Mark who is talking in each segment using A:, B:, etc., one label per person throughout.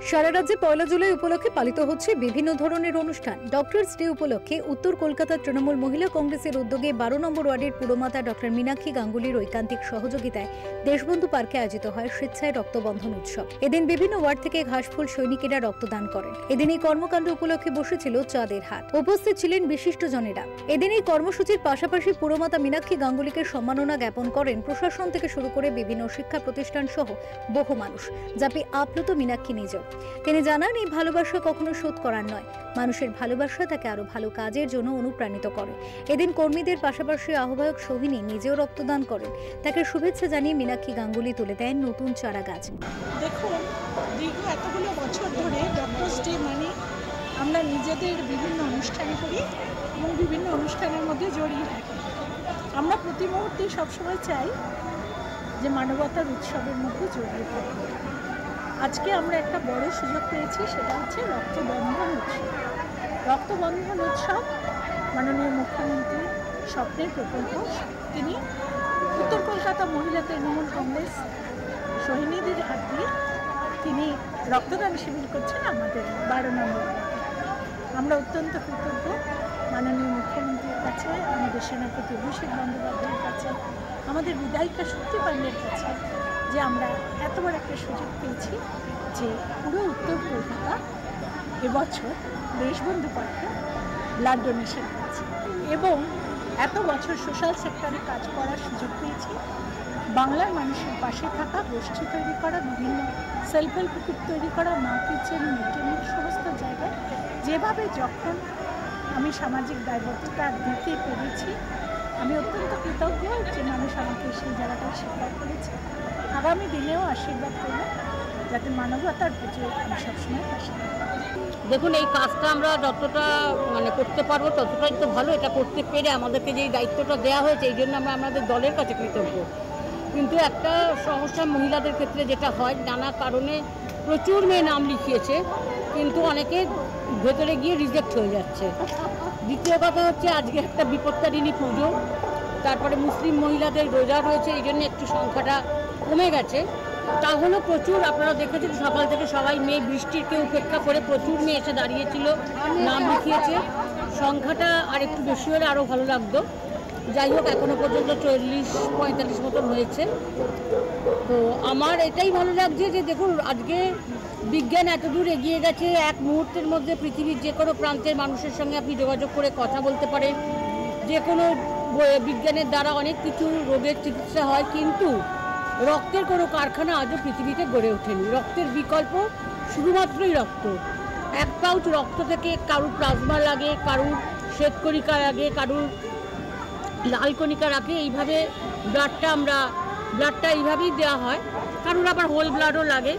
A: সারা রাজ্যে পয়লা জুলাই উপলক্ষে পালিত হচ্ছে বিভিন্ন ধরনের অনুষ্ঠান। ডক্টরস ডে উপলক্ষে উত্তর কলকাতার তৃণমূল মহিলা কংগ্রেসের উদ্যোগে 12 নম্বর ওয়ার্ডের পুরমাতা ডক্টর মীনাক্ষী গাঙ্গুলির ঐকান্তিক সহযোগিতায় দেশবন্ধু পার্কে আয়োজিত হয় স্বেচ্ছায় রক্তবন্ধন উৎসব। এদিন বিভিন্ন ওয়ার্ড থেকে ঘাসফুল সৈনিকেরা রক্তদান করেন। এদিন এই কর্মকাণ্ড উপলক্ষে বসেছিল চাঁদের হাট। উপস্থিত ছিলেন বিশিষ্টজনেরা। এদিন এই কর্মসূচির পাশাপাশি পুরমাতা মীনাক্ষী গাঙ্গুলিকে সম্মাননা জ্ঞাপন করেন প্রশাসন থেকে শুরু করে বিভিন্ন শিক্ষা প্রতিষ্ঠান সহ বহু মানুষ, যাতে আপ্লুত মীনাক্ষী নিজেও। তিনি জানান, এই ভালোবাসা কখনো শোধ করার নয়, মানুষের ভালোবাসা তাকে আরো ভালো কাজের জন্য অনুপ্রাণিত করে। এদিন কর্মীদের পাশাপাশি আহ্বায়ক সোহিনী নিজেও রক্তদান করেন। তাকে শুভেচ্ছা জানিয়ে মীনাক্ষী গাঙ্গুলি তুলে দেন নতুন চারা গাছ।
B: দেখুন, দীর্ঘ এতগুলো বছর ধরে ডক্টরস ডে মানে আমরা নিজেদের বিভিন্ন অনুষ্ঠান করি এবং বিভিন্ন অনুষ্ঠানের মধ্যে জড়িয়ে থাকি। আমরা প্রতি মুহূর্তে সবসময় চাই যে মানবতার উৎসবের মধ্যে জড়িয়ে থাকি। আজকে আমরা একটা বড় সুযোগ পেয়েছি, সেটা হচ্ছে রক্তবন্ধন উৎসব। রক্তবন্ধন উৎসব মাননীয় মুখ্যমন্ত্রী স্বপ্নের প্রকল্প। তিনি উত্তর কলকাতা মহিলা তৃণমূল কংগ্রেস সোহিনীদের হাত দিয়ে তিনি রক্তদান শিবির করছেন আমাদের 12 নম্বর। আমরা অত্যন্ত কৃতজ্ঞ মাননীয় মুখ্যমন্ত্রীর কাছে, আমাদের সেনাপতি অভিষেক বন্দ্যোপাধ্যায়ের কাছে, আমাদের বিধায়িকা শক্তি পাণ্ডের কাছে, যে আমরা এত বড় একটা সুযোগ পেয়েছি যে পুরো উত্তর কলকাতা এবছর দেশবন্ধু পার্কে ব্লাড ডোনেশন করেছে এবং এত বছর সোশ্যাল সেক্টরে কাজ করার সুযোগ পেয়েছি। বাংলার মানুষের পাশে থাকা, গোষ্ঠী তৈরি করা, বিভিন্ন সেলফ হেল্প গ্রুপ তৈরি করা, মা কিচেন, মিড সমস্ত জায়গায় যেভাবে যখন আমি সামাজিক দায়বদ্ধতা দিতে পেরেছি, আমি অত্যন্ত কৃতজ্ঞ যে মানুষ আমাকে সেই জায়গাটায় স্বীকার করেছে। আগামী দিনেও আশীর্বাদ করব যাতে মানবতার পুজো আমি সবসময় পাশে।
C: দেখুন, এই কাজটা আমরা যতটা করতে পারবো ততটাই তো ভালো। এটা করতে পেরে আমাদেরকে যেই দায়িত্বটা দেওয়া হয়েছে, এই জন্য আমরা আমাদের দলের কাছে কৃতজ্ঞ। কিন্তু একটা সমস্যা মহিলাদের ক্ষেত্রে যেটা হয়, নানা কারণে প্রচুর মেয়ে নাম লিখিয়েছে, কিন্তু অনেকে ভেতরে গিয়ে রিজেক্ট হয়ে যাচ্ছে। দ্বিতীয় কথা হচ্ছে, আজকে একটা বিপত্তারিণী পুজো, তারপরে মুসলিম মহিলাদের রোজা রয়েছে, এই জন্য একটু সংখ্যাটা কমে গেছে। তাহলেও প্রচুর, আপনারা দেখেছেন সকাল থেকে সবাই মেয়ে, বৃষ্টিকে উপেক্ষা করে প্রচুর মেয়ে এসে দাঁড়িয়েছিল, নাম লিখিয়েছে। সংখ্যাটা আর একটু বেশি হলে আরও ভালো লাগতো। যাই হোক, এখনও পর্যন্ত 40-45 মতন হয়েছে। তো আমার এটাই ভালো লাগছে যে দেখুন, আজকে বিজ্ঞান এত দূর এগিয়ে গেছে, এক মুহূর্তের মধ্যে পৃথিবীর যে কোনো প্রান্তের মানুষের সঙ্গে আপনি যোগাযোগ করে কথা বলতে পারেন। যে কোনো বিজ্ঞানের দ্বারা অনেক কিছু রোগের চিকিৎসা হয়, কিন্তু রক্তের কোনো কারখানা আজও পৃথিবীতে গড়ে ওঠেনি। রক্তের বিকল্প শুধুমাত্রই রক্ত। এক পাউচ রক্ত থেকে কারুর প্লাজমা লাগে, কারুর শ্বেতকণিকা লাগে, কারুর লাল কণিকা রাখে। এইভাবে ব্লাডটা এইভাবেই দেওয়া হয়। কারুর আবার হোল ব্লাডও লাগে।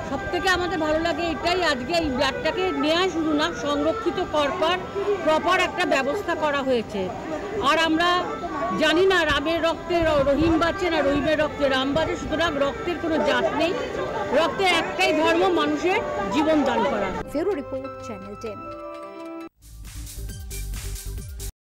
C: সবথেকে আমাদের ভালো লাগে এটাই, আজকে এই ব্লাডটাকে নেওয়া শুধু না, সংরক্ষিত করবার প্রপার একটা ব্যবস্থা করা হয়েছে। আর আমরা জানি না রামের রক্তে রহিম বাঁচে না রহিমের রক্তে রাম বাঁচে, সুতরাং রক্তের কোনো জাত নেই। রক্তের একটাই ধর্ম, মানুষের জীবন দান করা।
A: ফেরো রিপোর্ট, চ্যানেল 10।